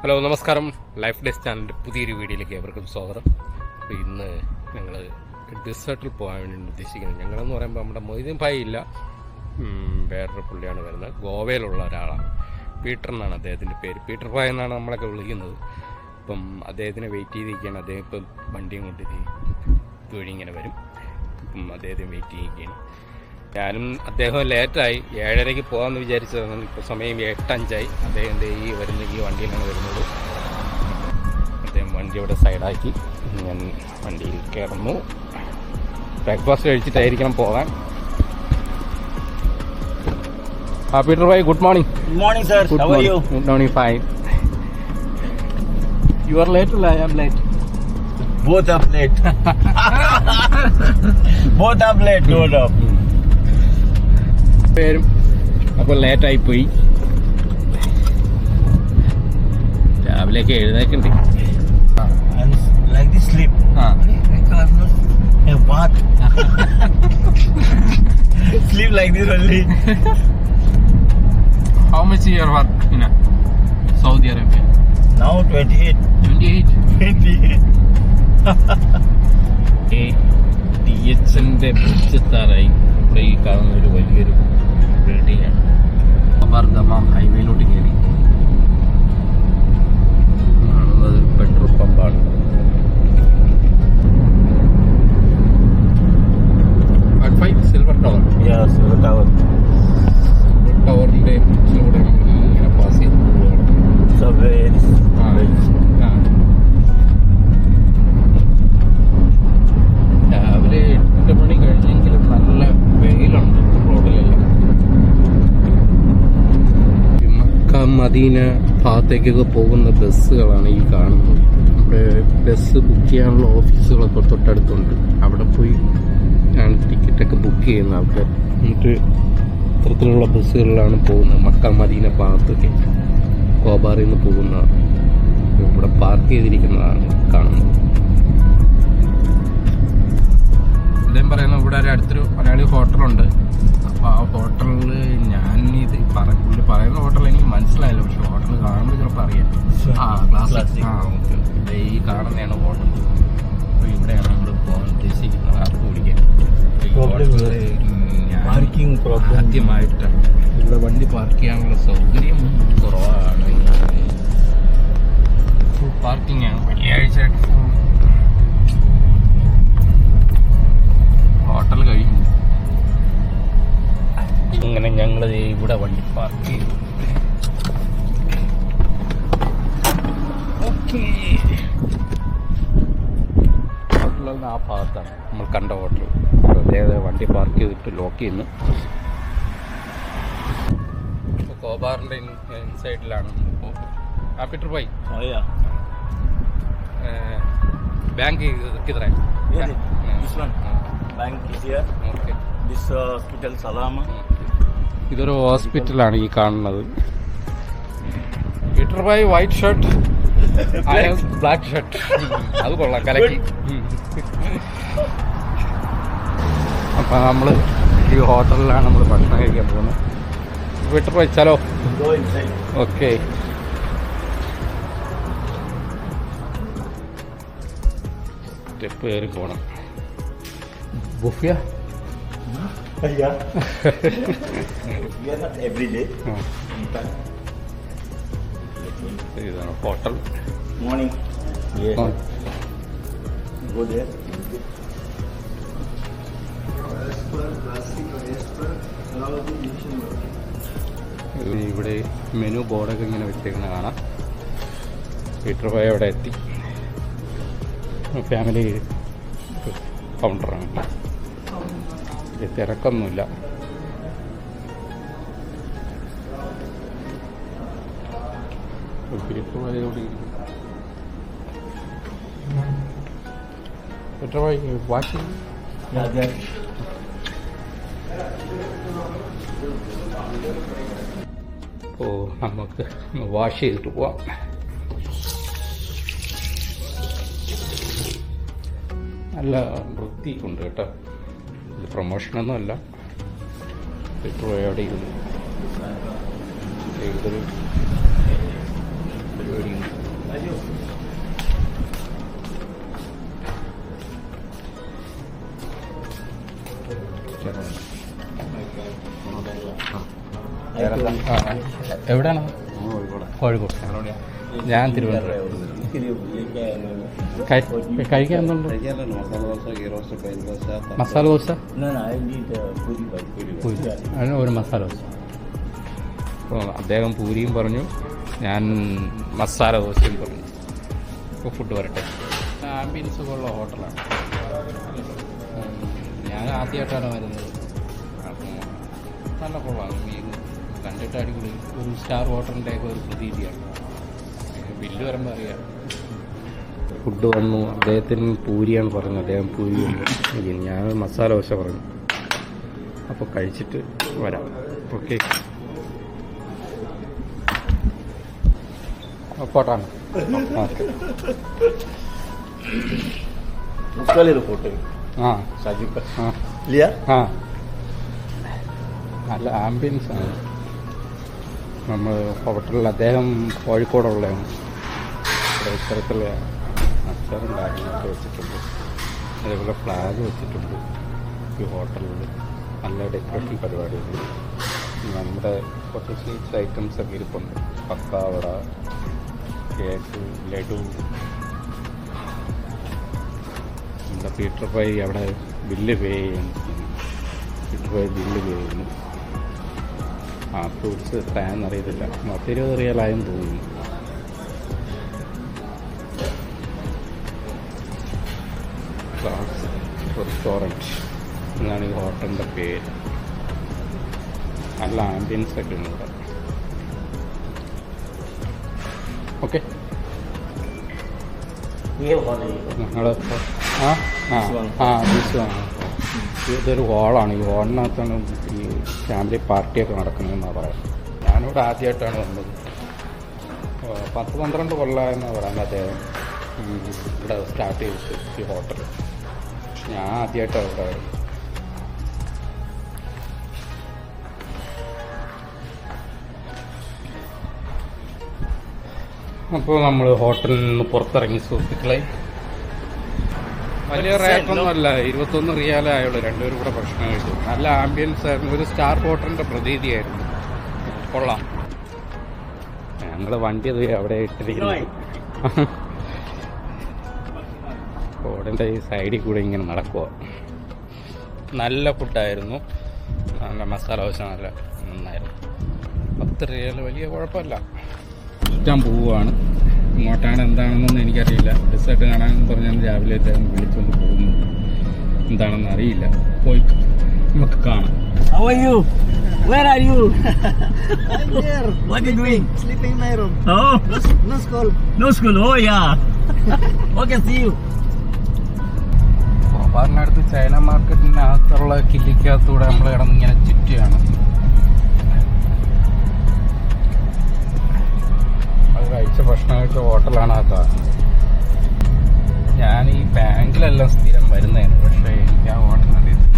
Hello നമസ്കാരം. Life day ചാനലിൻ്റെ പുതിയൊരു വീഡിയോയിലേക്ക് ഏവർക്കും സ്വാഗതം. അപ്പോൾ ഇന്ന് ഞങ്ങൾ ഡെസേർട്ടിൽ പോകാൻ വേണ്ടി ഉദ്ദേശിക്കുന്നത്. ഞങ്ങളെന്ന് പറയുമ്പോൾ നമ്മുടെ മൊയ്തീൻ ഭായി ഇല്ല, വേറൊരു പുള്ളിയാണ് വരുന്നത്. ഗോവയിലുള്ള ഒരാളാണ്. പീറ്റർ എന്നാണ് അദ്ദേഹത്തിൻ്റെ പേര്. പീറ്റർ ഭായ് എന്നാണ് നമ്മളൊക്കെ വിളിക്കുന്നത്. അപ്പം അദ്ദേഹത്തിനെ വെയിറ്റ് ചെയ്തിരിക്കുകയാണ്. അദ്ദേഹം ഇപ്പം വണ്ടിയും കൊണ്ട് ഇതുവഴി ഇങ്ങനെ വരും. അപ്പം അദ്ദേഹത്തിന് വെയിറ്റ് ചെയ്തിരിക്കുകയാണ്. ഞാനും അദ്ദേഹം ലേറ്റായി 7:30 പോകാമെന്ന് വിചാരിച്ചതാണ്. ഇപ്പോൾ സമയം 8:05. അദ്ദേഹം ഈ വണ്ടിയിലാണ് വരുന്നത്. അദ്ദേഹം വണ്ടി അവിടെ സൈഡാക്കി ഞാൻ വണ്ടിയിൽ കയറുന്നു. ബ്രേക്ക്ഫാസ്റ്റ് കഴിച്ചിട്ടായിരിക്കണം പോകാൻ. Peter bhai, good morning. Good morning, sir. How are you? Good morning, fine. You are late or I am late? Both are late. Both are late. Hold up. പേരും അപ്പോൾ ലേറ്റായിപ്പോയി. രാവിലെയൊക്കെ എഴുന്നേക്കണ്ടേ. And like this sleep. A bath. Sleep like this only. How much is your work in Saudi Arabia? Now 28. 28. DHന്റെ ബ്രിഡ്ജെത്താറായി. ഇവിടെ ഈ കാണുന്ന ഒരു വലിയൊരു building ആണ്. അബാർ Dammam ഹൈവേയിലോട്ട് കയറി കാണുന്നത് പെട്രോൾ പമ്പാണ്. Silver tower. Yeah, Silver Tower. ടവറിന്റെ ബ്രിഡ്ജിലൂടെ ഇങ്ങനെ പാസ് ചെയ്ത് പോവുകയാണ്. Subway. രാവിലെ 8 മണി കഴിഞ്ഞെങ്കിലും നല്ല വെയിലുണ്ട് റോഡിലെല്ലാം. മക്ക മദീന ഭാഗത്തേക്കൊക്കെ പോകുന്ന ബസ്സുകളാണ് ഈ കാണുന്നത്. നമ്മുടെ ബസ് ബുക്ക് ചെയ്യാനുള്ള ഓഫീസുകളൊക്കെ തൊട്ടടുത്തുണ്ട്. അവിടെ പോയി ആണ് ടിക്കറ്റൊക്കെ ബുക്ക് ചെയ്യുന്ന ആൾക്കാർ. എന്നിട്ട് ഇത്തരത്തിലുള്ള ബസ്സുകളിലാണ് പോകുന്നത്. മക്ക മദീന ഭാഗത്തൊക്കെ കോബാറിൽ നിന്ന് പോകുന്നതാണ്. ഇവിടെ പാർക്ക് ചെയ്തിരിക്കുന്നതാണ് കാണുന്നത്. അദ്ദേഹം പറയുന്നത് ഇവിടെ ഒരു അടുത്തൊരു മലയാളി ഹോട്ടലുണ്ട്. അപ്പോൾ ആ ഹോട്ടലിൽ ഞാനിത് പുള്ളി പറയുന്ന ഹോട്ടൽ എനിക്ക് മനസ്സിലായില്ല, പക്ഷെ ഹോട്ടൽ കാണുമ്പോൾ ചിലപ്പോൾ അറിയാം. ക്ലാസ്സിക്. ഓക്കെ. ഈ കാണുന്നതാണ് ഹോട്ടൽ. അപ്പോൾ ഇവിടെയാണ് നമ്മൾ പോകാൻ ഉദ്ദേശിക്കുന്നത്. ആർക്ക് പിടിക്കാൻ ആദ്യമായിട്ടാണ് ഇവിടെ വണ്ടി പാർക്ക് ചെയ്യാനുള്ള സൗകര്യം കുറവാണ്. ഫുൾ പാർക്കിംഗ് ആണ്. വെള്ളിയാഴ്ച ഹോട്ടൽ കഴിഞ്ഞു. അങ്ങനെ ഞങ്ങൾ ഇവിടെ വണ്ടി പാർക്ക് ചെയ്തു. ഓക്കെ. ഹോട്ടലിൽ ആ ഭാഗത്താണ് നമ്മൾ കണ്ട ഹോട്ടൽ. അതേ വണ്ടി പാർക്ക് ചെയ്തിട്ട് ലോക്ക് ചെയ്യുന്നു. ഇപ്പോൾ കോബാറിൻ്റെ ഇൻസൈഡിലാണ് ഇപ്പോൾ. Peter bhai, Oh yeah. Bank കിതറ This one. Bank is here. Okay. This hospital Salama. ഇതൊരു ഹോസ്പിറ്റലാണ് ഈ കാണുന്നത്. Peter bhai white shirt, black shirt. അത് കൊള്ളാം, കലക്കി. അപ്പം നമ്മൾ ഈ ഹോട്ടലിലാണ് നമ്മൾ ഭക്ഷണം കഴിക്കാൻ പോകുന്നത്. പീറ്റർ ഭായ് ചലോ. Go inside. ഓക്കെ. സ്റ്റെപ്പ് കയറി പോകണം. ബുഫിയ. Yeah. We are not every day. ഇതാണ് hotel. Morning. Yeah. Go there. ഇവിടെ മെനു ബോർഡൊക്കെ ഇങ്ങനെ വെച്ചേക്കുന്ന കാണാം. പീറ്റർ ഭായ് അവിടെ എത്തി. ഫാമിലി കൗണ്ടറാണ്. തിരക്കൊന്നുമില്ല. Peter bhai washing. Yeah, there. അപ്പോൾ നമുക്ക് വാഷ് ചെയ്തിട്ട് പോവാം. നല്ല വൃത്തിയുണ്ട് കേട്ടോ. ഇത് പ്രൊമോഷനൊന്നും അല്ല. പീറ്റർ ഭായ് അവിടെ ഇരുന്നു. ഇതൊരു പരിപാടിയുണ്ട്. എവിടെയാണ്? കോഴിക്കോട്. ഞാൻ തിരുവനന്തപുരം. കഴിക്കാൻ എന്തുണ്ട്? മസാല ദോശ. അതിന് ഒരു മസാല ദോശ. അപ്പോൾ അദ്ദേഹം പൂരിയും പറഞ്ഞു, ഞാൻ മസാല ദോശയും പറഞ്ഞു. ഇപ്പോൾ ഫുഡ് വരട്ടെ. ആംബിയൻസ് ഉള്ള ഹോട്ടലാണ്. ഞാൻ ആദ്യമായിട്ടാണ് വരുന്നത്. അപ്പോൾ നല്ല കൊള്ളാം. കണ്ടിട്ട് അടിപൊളി ഒരു സ്റ്റാർ ഹോട്ടലിൻ്റെയൊക്കെ ഒരു പ്രതീതിയാണ്. ബില്ല് വരുമ്പോൾ അറിയാം. ഫുഡ് വന്നു. അദ്ദേഹത്തിന് പൂരിയാണ് പറഞ്ഞത്. അദ്ദേഹം പൂരി ഉണ്ട്. ഞാൻ മസാല ദോശ പറഞ്ഞു. അപ്പോൾ കഴിച്ചിട്ട് വരാം. ഓക്കെ, പോട്ടാണ്. നല്ല ആംബിയൻസ് ആണ്. നമ്മൾ ഹോട്ടലിൽ അദ്ദേഹം കോഴിക്കോടുള്ളതാണ്. ഇവിടെ ഇത്തരത്തിലുള്ള അച്ചാറും കാര്യങ്ങളൊക്കെ വെച്ചിട്ടുണ്ട്. അതേപോലെ ഫ്ലാഗ് വെച്ചിട്ടുണ്ട് ഈ ഹോട്ടലിൽ. നല്ല ഡെക്കറേഷൻ പരിപാടിയുണ്ട്. നമ്മുടെ കുറച്ച് സ്വീറ്റ്സ് ഐറ്റംസ് ഒക്കെ ഇരിപ്പുണ്ട്. പക്കാവട, കേക്ക്, ലഡു. നമ്മുടെ പീറ്റർ പൈ അവിടെ ബില്ല് പേ ചെയ്യുന്നു. പീറ്റർ പൈ ബില്ല് പേ ചെയ്യുന്നു. ഫ്രൂട്ട്സ് എത്രയാണെന്ന് അറിയത്തില്ല. 20 റിയലായെന്ന് തോന്നുന്നു. റെസ്റ്റോറൻറ്റ് എന്നാണ് ഈ ഹോട്ടലിൻ്റെ പേര്. നല്ല ആംബിയൻസ് ഒക്കെ ഉണ്ട് ഇവിടെ. ഓക്കെ, ഞങ്ങൾ ഇതൊരു ഹോളാണ്. ഈ ഹോളിനകത്താണ് ഈ ഫാമിലി പാർട്ടിയൊക്കെ നടക്കുന്നതെന്നാണ് പറയാം. ഞാനിവിടെ ആദ്യമായിട്ടാണ് വന്നത്. 10-12 കൊല്ലമായെന്നാണ് പറയുന്നത് അദ്ദേഹം ഇവിടെ സ്റ്റാർട്ട് ചെയ്തിട്ട് ഈ ഹോട്ടൽ. ഞാൻ ആദ്യമായിട്ടാണ് ഇവിടെ വരുന്നത്. അപ്പോൾ നമ്മൾ ഹോട്ടലിൽ നിന്ന് പുറത്തിറങ്ങി സുഹൃത്തുക്കളെ. വലിയ റേറ്റൊന്നും അല്ല, 21 റിയാലായുള്ളൂ. രണ്ടുപേരും കൂടെ ഭക്ഷണം കഴിച്ചു. നല്ല ആംബിയൻസ് ആയിരുന്നു. ഒരു സ്റ്റാർ ഹോട്ടലിൻ്റെ പ്രതീതിയായിരുന്നു. കൊള്ളാം. ഞങ്ങൾ വണ്ടി അത് അവിടെ ഇട്ടിരിക്കുന്നു. റോഡിൻ്റെ ഈ സൈഡിൽ കൂടെ ഇങ്ങനെ നടക്കുക. നല്ല ഫുഡായിരുന്നു. നല്ല മസാല ദോശ നല്ല നന്നായിരുന്നു. 10 റിയാൽ വലിയ കുഴപ്പമില്ല. ഇഷ്ടം പോവുകയാണ്. ഇങ്ങോട്ടാണ് എന്താണെന്നൊന്നും എനിക്കറിയില്ല. റിസൾട്ട് കാണാമെന്ന് പറഞ്ഞാൽ രാവിലെ വിളിച്ചുകൊണ്ട് പോകുന്നുണ്ട്. എന്താണെന്ന് അറിയില്ല. പോയി നമുക്ക് കാണാം. How are you? Where are you? I'm here. What are you doing? Sleeping in my room. Oh. No school. No school. Oh yeah. Okay, see you. കോപ്പാറിനടുത്ത് ചൈന മാർക്കറ്റിനകത്തുള്ള കില്ലിക്കകത്തൂടെ നമ്മൾ കിടന്നിങ്ങനെ ചുറ്റുകയാണ്. അത് കഴിച്ച ഭക്ഷണം കഴിച്ച ഹോട്ടലാണ് ആ കാണുന്നത്. ഞാൻ ഈ ബാങ്കിലെല്ലാം സ്ഥിരം വരുന്നതാണ്. പക്ഷേ എനിക്ക് ആ ഹോട്ടൽ അറിയത്തില്ല.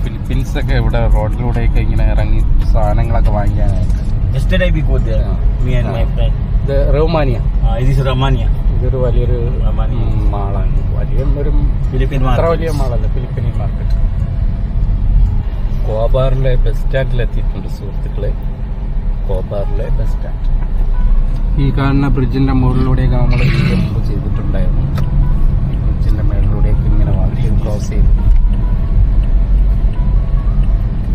ഫിലിപ്പീൻസൊക്കെ ഇവിടെ റോഡിലൂടെയൊക്കെ ഇങ്ങനെ ഇറങ്ങി സാധനങ്ങളൊക്കെ വാങ്ങിക്കാനായിട്ട്. Yesterday we go there. Me and my friend. ഇത് റൊമാനിയ. It is Romania. ഇതൊരു വലിയൊരു മാളാണ്. വലിയ ഒരു ഫിലിപ്പീൻ അത്ര വലിയ മാളല്ല, ഫിലിപ്പീനി മാർക്കറ്റ്. കോബാറിലെ ബസ് സ്റ്റാൻഡിലെത്തിയിട്ടുണ്ട് സുഹൃത്തുക്കളെ. കോബാറിലെ ബസ് സ്റ്റാൻഡ്. ഈ കാണുന്ന ബ്രിഡ്ജിന്റെ മുകളിലൂടെയൊക്കെ നമ്മൾ വീഡിയോ മുമ്പ് ചെയ്തിട്ടുണ്ടായിരുന്നു. ബ്രിഡ്ജിന്റെ മുകളിലൂടെയൊക്കെ ഇങ്ങനെ വണ്ടി ക്രോസ് ചെയ്തു.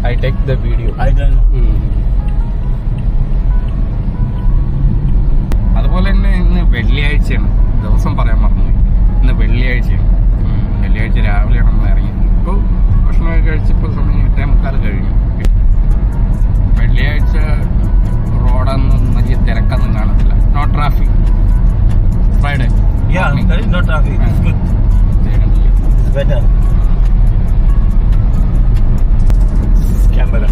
I take the video. I don't know. അതുപോലെ തന്നെ ഇന്ന് വെള്ളിയാഴ്ചയാണ്. ദിവസം പറയാൻ മറന്നുപോയി. ഇന്ന് വെള്ളിയാഴ്ചയാണ്. വെള്ളിയാഴ്ച രാവിലെയാണ് നമ്മൾ ഇറങ്ങിയത്. ഇപ്പോൾ ഭക്ഷണമൊക്കെ കഴിച്ചപ്പോൾ സമയം 8:45 കഴിഞ്ഞു. വെള്ളിയാഴ്ച റോഡൊന്നും വലിയ തിരക്കൊന്നും കാണത്തില്ല. No traffic. Friday. Yeah, there is no traffic. It's good. It's better. Camera.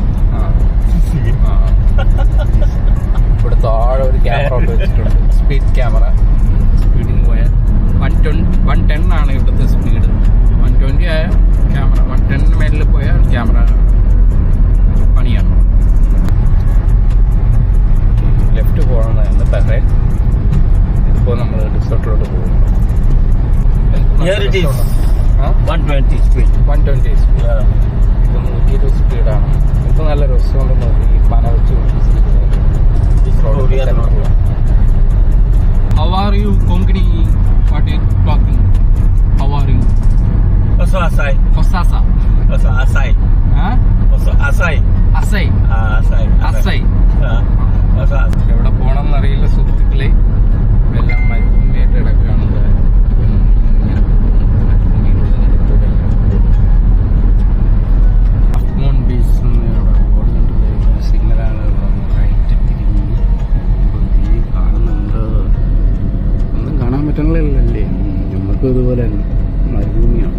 ഇവിടെ താഴെ ഒരു ക്യാമറ കൊണ്ട് വെച്ചിട്ടുണ്ട്. Speed camera. സ്പീഡിന് പോയാൽ 110 ആണ് ഇവിടുത്തെ സ്പീഡ്. 120 ആയ ക്യാമറ. 110 മേലിൽ പോയാൽ ക്യാമറ പണിയാണ്. ലെഫ്റ്റ് പോകണമെന്നായിരുന്നു ബഹ്റൈൻ. ഇതിപ്പോൾ നമ്മൾ റിസോർട്ടിലോട്ട് പോകുന്നു. Here it is. 120 speed. 120 speed. ഇത് ഭയങ്കര സ്പീഡാണ്. ഇത് നല്ല രസമുണ്ടെന്ന് നോക്കി ഈ പന വെച്ച് How are you, Konkani? What are you talking? How are you? Oso Asai. Osasa. Oso Asai. Huh? Oso Asai. Asai. Asai. Asai. Oso Asai. എവിടെ പോകണം എന്നറിയില്ല സുഹൃത്തുക്കളെ. എല്ലാം മരുഭൂമിയായിട്ട് കിടക്കുകയാണത്. അഫ്മോൺ ബീച്ച് സിഗ്നലാണ് റൈറ്റ് തിരിഞ്ഞ് ഈ കാണുന്നുണ്ട്. ഒന്നും കാണാൻ പറ്റണില്ലല്ലേ? നമുക്കും ഇതുപോലെ തന്നെ മരുഭൂമിയാണ്.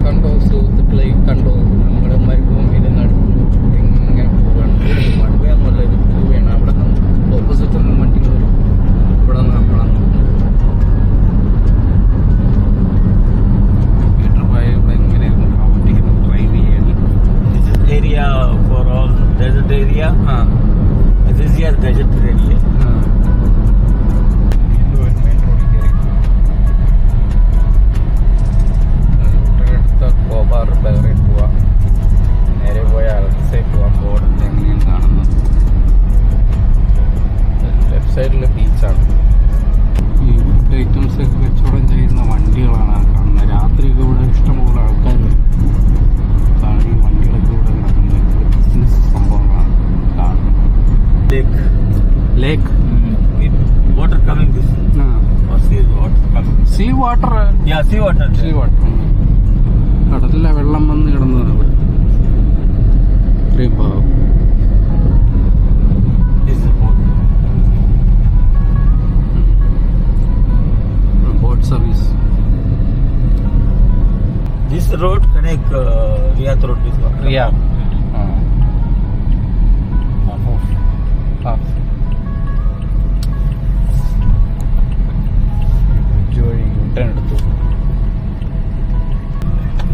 കണ്ടോ സുഹൃത്തുക്കളെ, കണ്ടോ നമ്മുടെ മരുഭൂമിയുടെ നടുവിൽ ഇങ്ങനെ പോവുകയാണ്. മഴയാന്നല്ല, ഇത് പോവുകയാണ്. അവിടെ നിന്ന് ഓപ്പോസിറ്റ് നിന്ന് വണ്ടി വരും. ഇവിടെ നിന്ന് നമ്മളാണ് മീറ്റർ പോയ ഇവിടെ ഇങ്ങനെ വണ്ടിക്ക് ഡ്രൈവ് ചെയ്യാൻ. This is area for all desert area. This is your desert area. Main റോഡിൽ കയറി തൊട്ടടുത്ത കോബാർ ബഹ്റൈൻ പോവാം. നേരെ പോയ അൽസൈ പോവാം. ബോർഡിൽ എങ്ങനെയാണ് കാണുന്നത്. ലെഫ്റ്റ് സൈഡിൽ ബീച്ചാണ്. ഈ ഫുഡ് ഐറ്റംസ് ഒക്കെ കച്ചവടം ചെയ്യുന്ന വണ്ടികളാണ് കാണുന്നത്. രാത്രിയൊക്കെ ഇവിടെ ഇഷ്ടംപോലെ ആൾക്കാർ വരും. അതാണ് ഈ വണ്ടികളൊക്കെ ഇവിടെ നടക്കുന്നത്. ബിസിനസ് സംഭവങ്ങളാണ് കാണുന്നത്. ലേക്ക് With water coming this or sea water coming. Sea water. Yeah, sea water. Sea water. കടലിലെ വെള്ളം വന്ന് കിടന്നതാണ് ഇവിടെ. ഇത്രയും ഭാഗം This is boat. Boat service. This road connect Riyadh road with water. Riyadh. Bridge വഴി യൂട്ടേൺ എടുത്തു.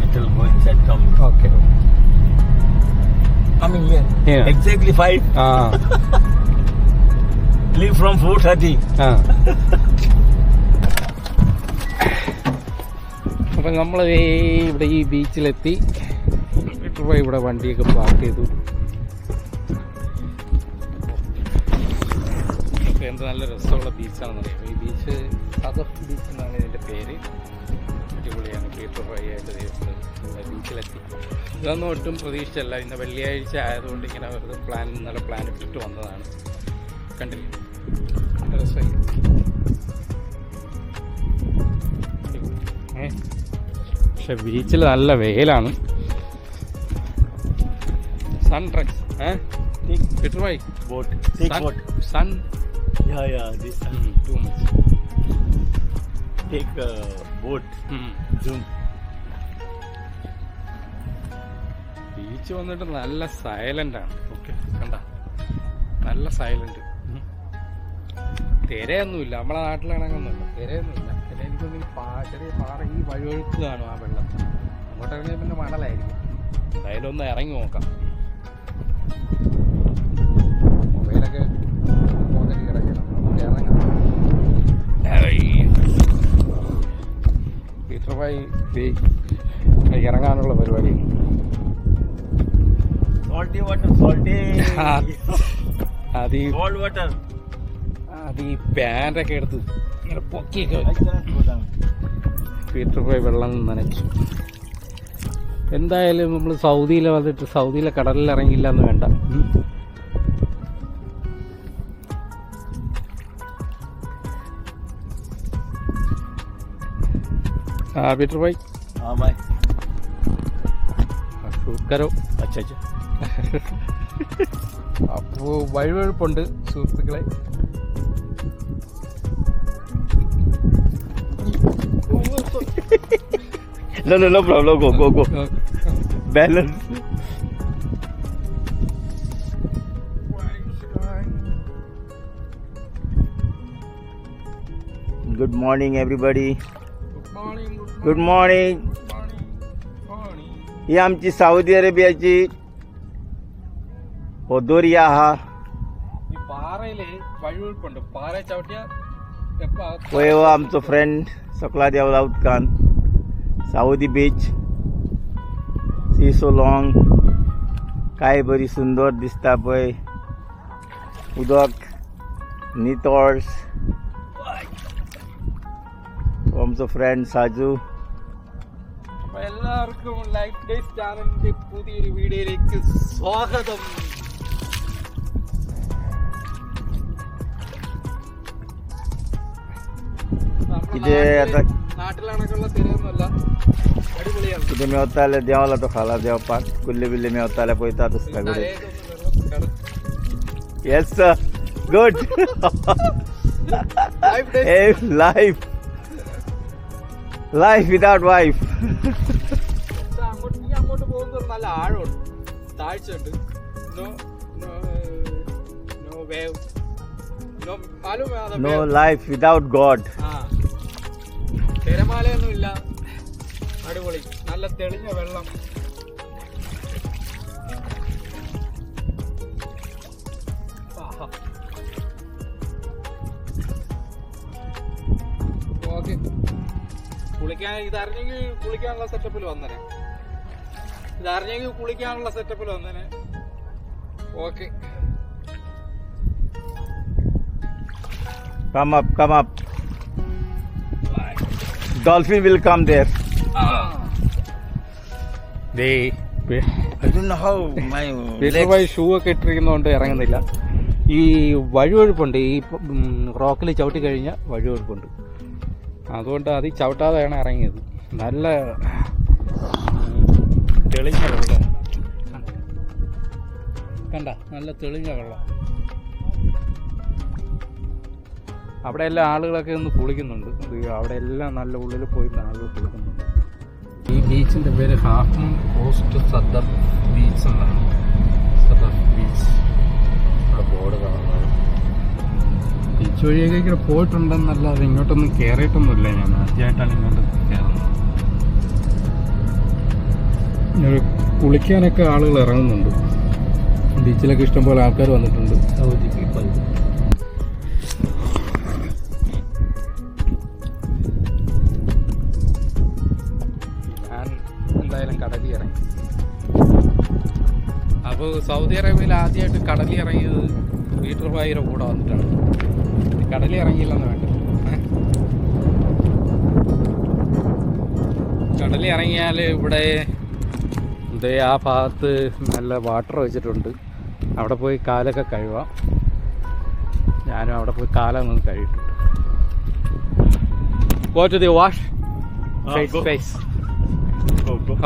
It will go inside coming. Okay. Coming here. Yeah. Exactly 5. Leave from 4:30. അപ്പം നമ്മൾ ഇവിടെ ഈ ബീച്ചിലെത്തി. ഇവിടെ വണ്ടിയൊക്കെ പാർക്ക് ചെയ്തു. എന്ത് നല്ല രസമുള്ള ബീച്ചാണെന്നറിയാം. ഈ ബീച്ച് സദഫ് ബീച്ച് എന്നാണ് ഇതിൻ്റെ പേര്. അടിപൊളിയാണ്. പീറ്റർ ഫ്രൈ ആയിട്ട് ബീച്ചിലെത്തി. ഇതൊന്നും ഒട്ടും പ്രതീക്ഷിച്ചല്ല. ഇന്ന് വെള്ളിയാഴ്ച ആയതുകൊണ്ട് ഇങ്ങനെ വെറുതെ നല്ല പ്ലാൻ ഇട്ടിട്ട് വന്നതാണ്. കണ്ടില്ലേ, നല്ല രസമായി. പക്ഷെ ബീച്ചിൽ നല്ല വെയിലാണ്. Sunrise Peter Fry Boat. Take boat. Sun Yeah. This too much. take boat. Zoom. Beach വന്നിട്ട് നല്ല സൈലന്റ് ആണ്. ഓക്കെ, കണ്ട നല്ല സൈലന്റ്. തിരയൊന്നുമില്ല. നമ്മളെ നാട്ടിലാണെന്നൊന്നുമില്ല, തിരയൊന്നുമില്ല. പിന്നെ എനിക്കൊന്നും ചെറിയ പാറ ഈ വഴുവഴുക്ക് കാണും ആ വെള്ളത്തിൽ. അങ്ങോട്ട് ഇറങ്ങിയാൽ പിന്നെ മണലായിരിക്കും. എന്തായാലും ഒന്ന് ഇറങ്ങി നോക്കാം. മൊബൈലൊക്കെ പോകി കിടക്കണം. നമുക്ക് ഇറങ്ങാം. പീറ്റർ ഭായി ഇറങ്ങാനുള്ള പരിപാടി. Salty water. Salty. അത് ഈ Cold water. അത് ഈ പാൻ്റൊക്കെ എടുത്ത് ഇങ്ങനെ പൊക്കിയൊക്കെ I cannot go down. Peter പോയി വെള്ളം നനച്ചു. എന്തായാലും നമ്മൾ സൗദിയിൽ വന്നിട്ട് സൗദിയിലെ കടലിൽ ഇറങ്ങിയില്ല എന്ന് വേണ്ട. पीटर भाई हाँ भाई ഷൂട്ട് കരോ. अच्छा അപ്പോൾ വഴുവഴുപ്പുണ്ട് സുഹൃത്തുക്കളെ. no problem, go balance. Good morning everybody. Good morning. ही आमची सौदी अरेबियाची ओदोरिया हा. ഈ പാറയില് വഴുവഴുപ്പുണ്ട്. പാറ ചവിട്ടിയ वो आमचो फ्रेंड सकला देवलाउत खान. सौदी बीच सी सो लॉंग. काय बरी सुंदर दिसता पळय. उदक नितळस. आमचो फ्रेंड साजू. എല്ലാവർക്കും ലൈഫ് ഡേയ്സ് ചാനലിന്റെ പുതിയൊരു വീഡിയോയിലേക്ക് സ്വാഗതം. നാട്ടിലാണൊക്കെയുള്ള തിരയൊന്നുമല്ല, അടിപൊളിയാണ്. कितें मेवताले देवाला तो खाला देवपाक. कुल्ले बिल्ले मेवताले पळयता दिसता गडे. Yes sir, good. Life without wife. അങ്ങോട്ട് പോകുന്ന നല്ല ആഴമുണ്ട്, താഴ്ചയുണ്ട്. No life without God. തിരമാലയൊന്നും ഇല്ല, അടിപൊളി, നല്ല തെളിഞ്ഞ വെള്ളം. ഓക്കെ, കുളിക്കാൻ ഇതറിഞ്ഞെങ്കിൽ കുളിക്കാനുള്ള സെറ്റപ്പിൽ വന്നേനെ. Okay, come up. Dolphin will come there. I don't know how my shoe ഒക്കെ ഇട്ടിരിക്കുന്നതുകൊണ്ട് ഇറങ്ങുന്നില്ല. ഈ വഴുവഴുപ്പുണ്ട്, ഈ റോക്കിൽ ചവിട്ടി കഴിഞ്ഞാൽ വഴുവഴുപ്പുണ്ട്. അതുകൊണ്ട് അത് ചവിട്ടാതെയാണ് ഇറങ്ങിയത്. നല്ല തെളിഞ്ഞ വെള്ളം കണ്ട, നല്ല തെളിഞ്ഞ വെള്ളം. അവിടെ എല്ലാ ആളുകളൊക്കെ ഒന്ന് കുളിക്കുന്നുണ്ട്. അവിടെ എല്ലാം നല്ല ഉള്ളിൽ പോയിരുന്ന ആളുകൾ കുളിക്കുന്നുണ്ട്. ഈ ബീച്ചിൻ്റെ പേര് ഹാഫ്മൺ കോസ്റ്റ് സദർ ബീച്ച് എന്നാണ്. സദർ ബീച്ച്, അവിടെ ബോർഡ് കാണുന്നത്. ബീച്ച് വഴിയൊക്കെ ഇങ്ങനെ പോയിട്ടുണ്ടെന്നല്ലാതെ ഇങ്ങോട്ടൊന്നും കയറിയിട്ടൊന്നുമില്ല. ഞാൻ ആദ്യമായിട്ടാണ് ഇങ്ങോട്ട് കയറുന്നത്. കുളിക്കാനൊക്കെ ആളുകൾ ഇറങ്ങുന്നുണ്ട്. ബീച്ചിലൊക്കെ ഇഷ്ടംപോലെ ആൾക്കാർ വന്നിട്ടുണ്ട്. ഞാൻ എന്തായാലും കടലിൽ ഇറങ്ങി. അപ്പോൾ സൗദി അറേബ്യയിൽ ആദ്യമായിട്ട് കടലിൽ ഇറങ്ങിയത് പീറ്റർ ഭായിയുടെ കൂടെ വന്നിട്ടാണ്. കടലിൽ ഇറങ്ങിയില്ലെന്ന് വേണ്ട. കടലിൽ ഇറങ്ങിയാൽ ഇവിടെ ആ ഭാഗത്ത് നല്ല വാട്ടർ വെച്ചിട്ടുണ്ട്. അവിടെ പോയി കാലൊക്കെ കഴുകാം. ഞാനും അവിടെ പോയി കാലൊന്നും കഴുകിയിട്ടുണ്ട്. Go to the wash. Face.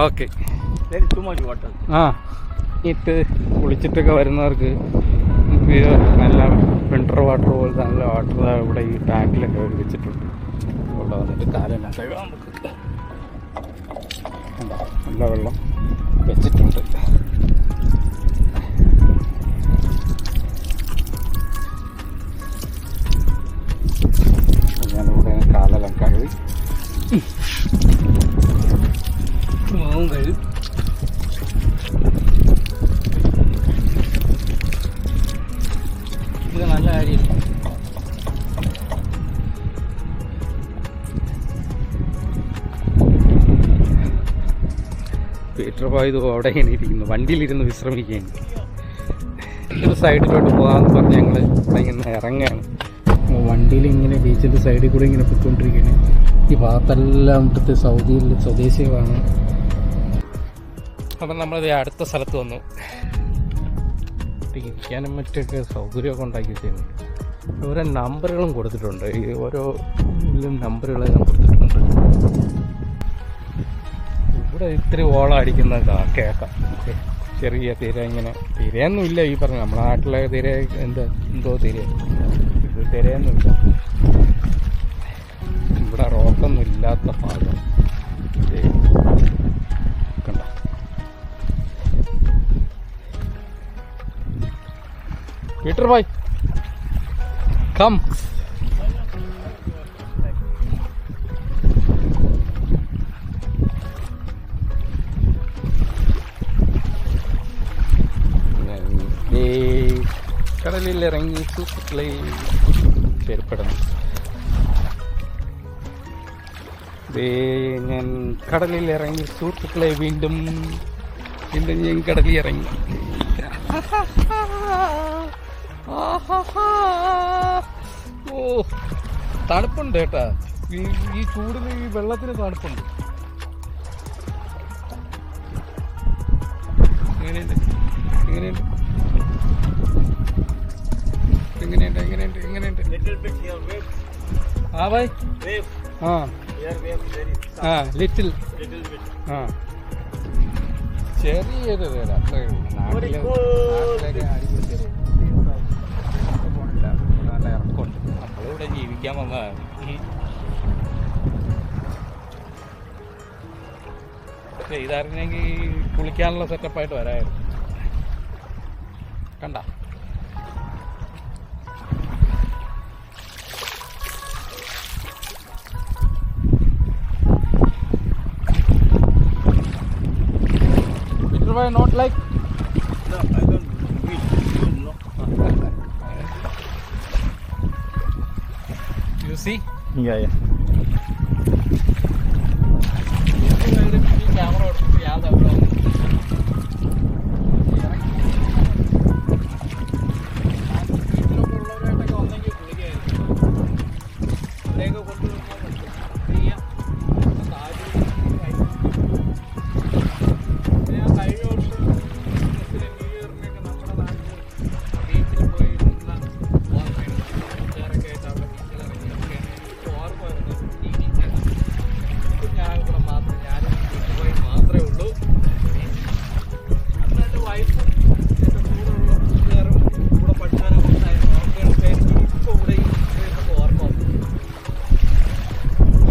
Okay. There is too much water. ഇട്ട് കുളിച്ചിട്ടൊക്കെ വരുന്നവർക്ക് നല്ല ഫിൽട്ടർ വാട്ടർ പോലത്തെ നല്ല വാട്ടർ ഇവിടെ ഈ ടാങ്കിലൊക്കെ വെച്ചിട്ടുണ്ട്. അവിടെ വന്നിട്ട് കാലെല്ലാം കഴുകാൻ നമുക്ക് നല്ല വെള്ളം വെച്ചിട്ടുണ്ട്. ഞാനിവിടെ കാലെല്ലാം കഴുകി മാവും കഴുകി. ഇത് നല്ല കാര്യമില്ല. പീറ്റർ ഭായ് അവിടെ ഇങ്ങനെ ഇരിക്കുന്നു, വണ്ടിയിലിരുന്ന് വിശ്രമിക്കുകയാണ്. ഒരു സൈഡിലോട്ട് പോകാമെന്ന് പറഞ്ഞ് ഞങ്ങൾ ഇവിടെ ഇങ്ങനെ ഇറങ്ങുകയാണ്. വണ്ടിയിൽ ഇങ്ങനെ ബീച്ചിൻ്റെ സൈഡിൽ കൂടെ ഇങ്ങനെ പോയിക്കൊണ്ടിരിക്കുകയാണ്. ഈ ഭാഗത്തെല്ലാം ഇവിടുത്തെ സൗദിയിൽ സ്വദേശികളാണ്. അപ്പം നമ്മളിത് അടുത്ത സ്ഥലത്ത് വന്നു. ഇരിക്കാനും മറ്റൊക്കെ സൗകര്യമൊക്കെ ഉണ്ടാക്കി വെച്ചിട്ടുണ്ട്. ഓരോ നമ്പറുകളും കൊടുത്തിട്ടുണ്ട്. ഈ ഓരോ നമ്പറുകളെല്ലാം കൊടുത്തിട്ടുണ്ട്. ഇവിടെ ഇത്തിരി ഓളം അടിക്കുന്ന കേൾക്കാം. ചെറിയ തിര, ഇങ്ങനെ തിരയൊന്നുമില്ല. ഈ പറഞ്ഞ നമ്മുടെ നാട്ടിലെ തിര എന്തോ തിര, ഇത് തിരയൊന്നുമില്ല. ഇവിടെ റോക്കൊന്നും ഇല്ലാത്ത ഭാഗം കണ്ട. പീറ്റർ ഭായ് കം. കടലിൽ ഇറങ്ങി സുഹൃത്തുക്കളെ ചേർപ്പെടുന്നു. ഞാൻ കടലിൽ ഇറങ്ങി സുഹൃത്തുക്കളെ വീണ്ടും വീണ്ടും ഞാൻ കടലിൽ ഇറങ്ങി. ഓ തണുപ്പുണ്ട് കേട്ടാ, ഈ ചൂടിന് ഈ വെള്ളത്തിന് തണുപ്പുണ്ട്. എങ്ങനെയുണ്ട് എങ്ങനെയുണ്ട് എങ്ങനെയുണ്ട് എങ്ങനെയുണ്ട് എങ്ങനെയുണ്ട്? ആ ഭായ് ആ ആ ലിറ്റിൽ ആ ചെറിയൊരു പേര് അത്രേ ഉള്ളൂ. നാട്ടിലേക്ക് അടിപൊളി ചെറിയ പോണില്ല, നല്ല ഇറക്കമുണ്ട്. നമ്മളിവിടെ ജീവിക്കാൻ വന്നതാണ്. ഇതായിരുന്നെങ്കിൽ കുളിക്കാനുള്ള സെറ്റപ്പായിട്ട് വരായിരുന്നു. കണ്ട not like no, I don't swim, no. You see? Yeah. Camera എടുത്തിട്ട് യാതൊരു വീട്ടിലൊക്കെ ഒന്നെങ്കിൽ കുളിക്കായിരുന്നു. അവിടെയൊക്കെ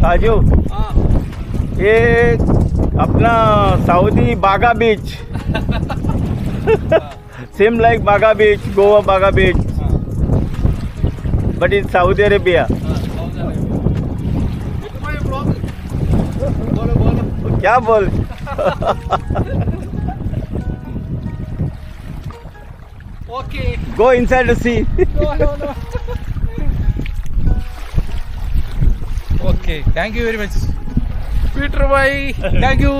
साजू ये अपना सऊदी बागा बीच सेम लाइक बागा बीच, गोवा बागा बीच, but in Saudi Arabia. क्या बोल? Okay. Go inside to see. No. Okay, thank you very much. Peter bhai, thank you.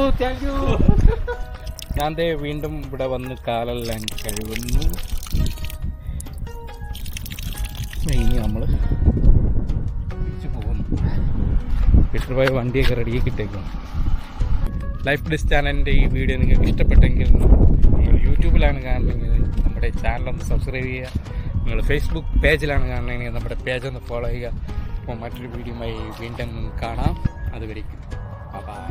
ഞാൻ ദേ വീണ്ടും ഇവിടെ വന്ന് കാലെല്ലാം കഴുകുന്നു. ഇനി നമ്മൾ തിരിച്ചു പോകുന്നു. പീറ്റർ ഭായ് വണ്ടിയൊക്കെ റെഡിയാക്കി ഇട്ടേക്കും. ലൈഫ് ഡിസ് ചാനലിൻ്റെ ഈ വീഡിയോ നിങ്ങൾക്ക് ഇഷ്ടപ്പെട്ടെങ്കിൽ നിങ്ങൾ യൂട്യൂബിലാണ് കാണുന്നതെങ്കിൽ നമ്മുടെ ചാനലൊന്ന് സബ്സ്ക്രൈബ് ചെയ്യുക. നിങ്ങൾ ഫേസ്ബുക്ക് പേജിലാണ് കാണുന്നതെങ്കിൽ നമ്മുടെ പേജൊന്ന് ഫോളോ ചെയ്യുക. അപ്പോൾ മറ്റൊരു വീഡിയോയുമായി വീണ്ടും കാണാം. അതുവരെയ്ക്കും by.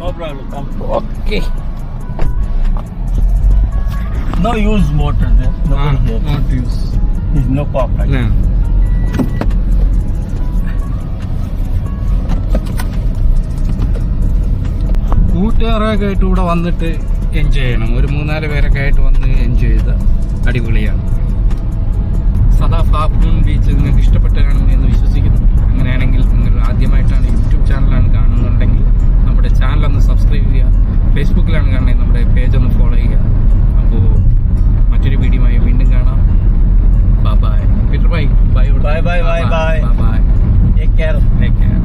No problem. Okay. No use water there. No here. Not use. There's no pop like No. കൂട്ടുകാരൊക്കെ ആയിട്ട് ഇവിടെ വന്നിട്ട് എൻജോയ് ചെയ്യണം. ഒരു 3-4 പേരൊക്കെ ആയിട്ട് വന്ന് എൻജോയ് ചെയ്ത അടിപൊളിയാണ്. സദാ ഫാഫൂൺ ബീച്ച് നിങ്ങൾക്ക് ഇഷ്ടപ്പെട്ടാണെന്ന് എന്ന് വിശ്വസിക്കുന്നു. അങ്ങനെയാണെങ്കിൽ നിങ്ങൾ ആദ്യമായിട്ടാണ് യൂട്യൂബ് ചാനലാണ് കാണുന്നുണ്ടെങ്കിൽ നമ്മുടെ ചാനലൊന്ന് സബ്സ്ക്രൈബ് ചെയ്യുക. ഫേസ്ബുക്കിലാണ് കാണുന്നത് നമ്മുടെ പേജൊന്ന് ഫോളോ ചെയ്യുക. അപ്പോൾ മറ്റൊരു വീഡിയോയുമായി വീണ്ടും കാണാം. Bye. Peter bye. Bye. Bye. Take care.